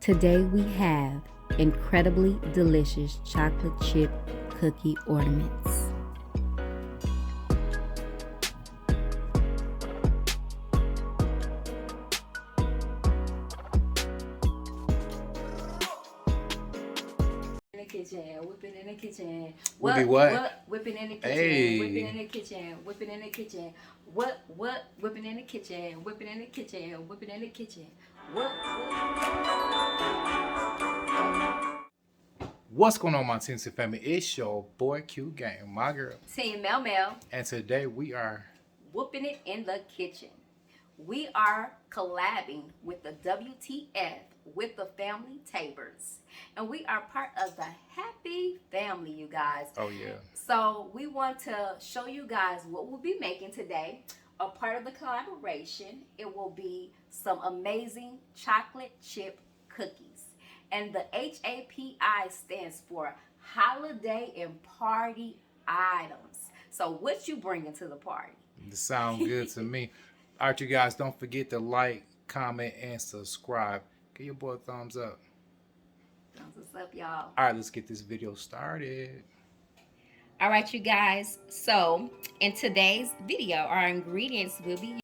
Today we have incredibly delicious chocolate chip cookie ornaments. Whipping in the kitchen. What? Whipping in the kitchen. Hey. Whipping in the kitchen. Whipping in the kitchen. What? Whipping in the kitchen. Whipping in the kitchen. Whipping in the kitchen. What? What's going on, my Tennessee family? It's your boy Q Gang, my girl, Team Mel. and today we are Whooping it in the kitchen. We are collabing with the W.T.F with the family Tabors. And we are part of the happy family, you guys. Oh yeah. So we want to show you guys what we'll be making today. A part of the collaboration, it will be some amazing chocolate chip cookies. And the HAPI stands for holiday and party items. So what you bringing to the party? It sounds good to me. All right, you guys, don't forget to like, comment, and subscribe. Give your boy a thumbs up. Thumbs up, y'all. All right, let's get this video started. All right, you guys. So in today's video, our ingredients will be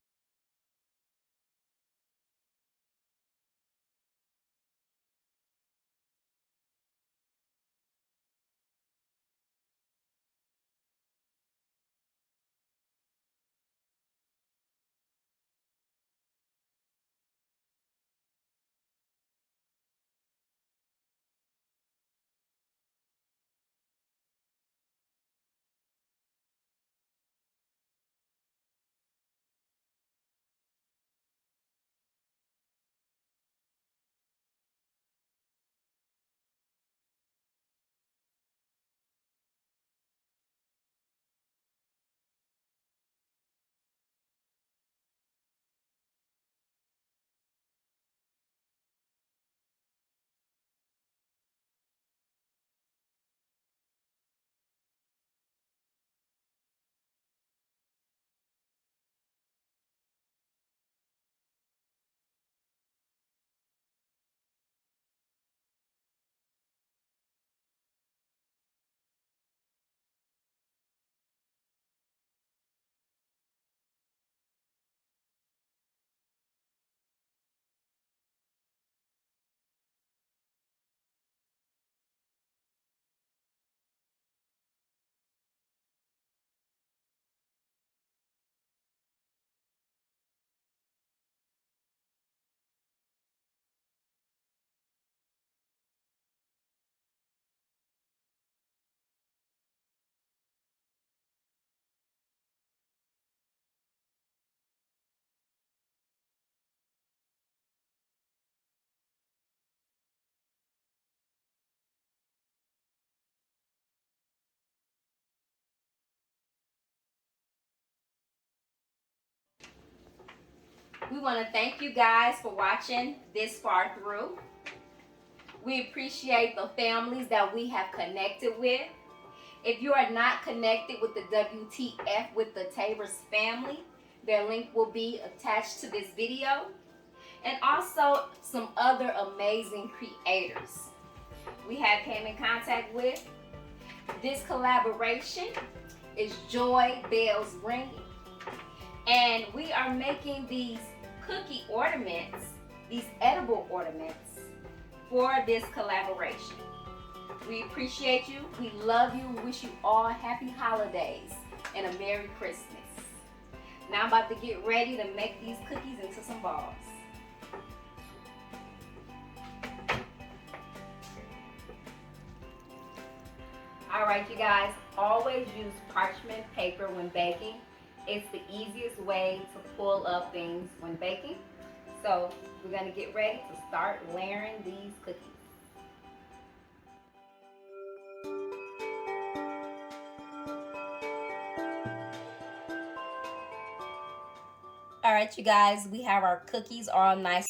we want to thank you guys for watching this far through. We appreciate the families that we have connected with. If you are not connected with the W.T.F with the Tabors family, their link will be attached to this video. And also some other amazing creators we have came in contact with. This collaboration is Joy Bells Ringing. And we are making these cookie ornaments, these edible ornaments, for this collaboration. We appreciate you. We love you. We wish you all happy holidays and a Merry Christmas. Now I'm about to get ready to make these cookies into some balls. All right, you guys, always use parchment paper when baking. It's the easiest way to pull up things when baking. So we're gonna get ready to start layering these cookies. All right, you guys, we have our cookies all nice.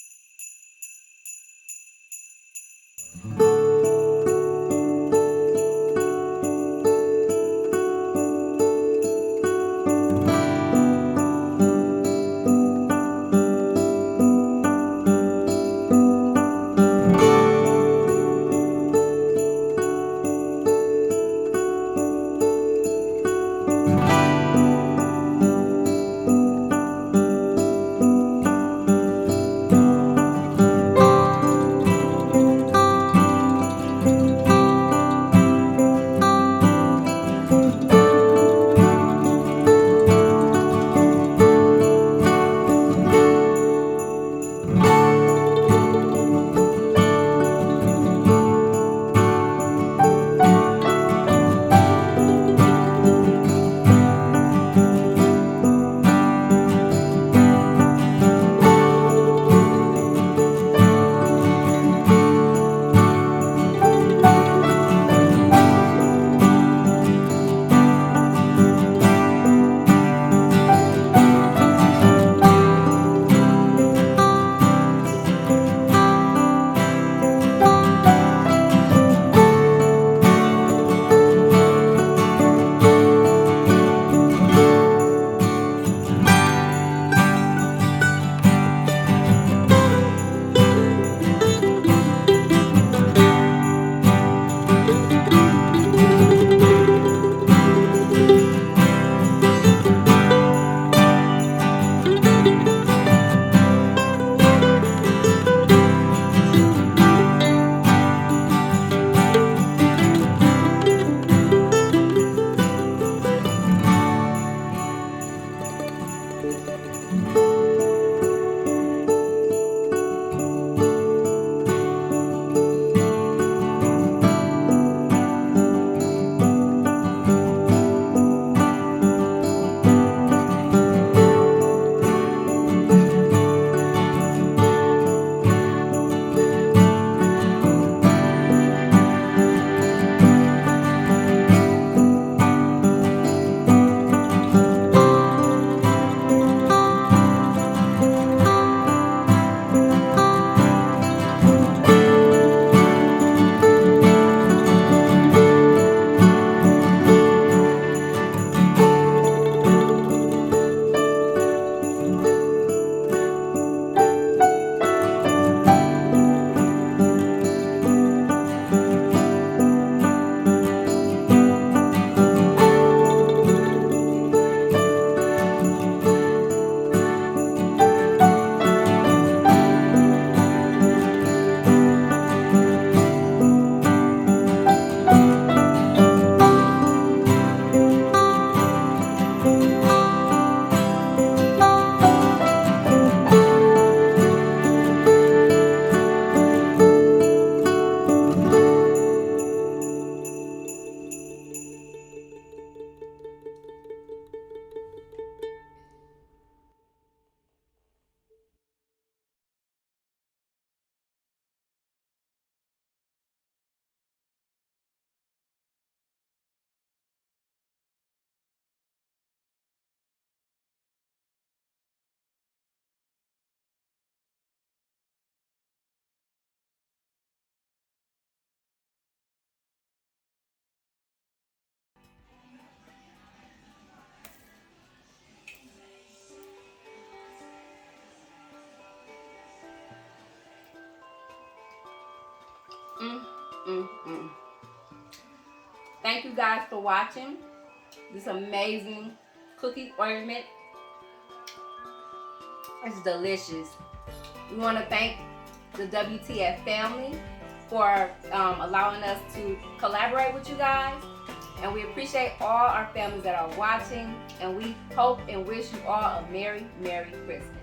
Thank you guys for watching this amazing cookie ornament. It's delicious. We want to thank the W.T.F family for allowing us to collaborate with you guys. And we appreciate all our families that are watching. And we hope and wish you all a Merry, Merry Christmas.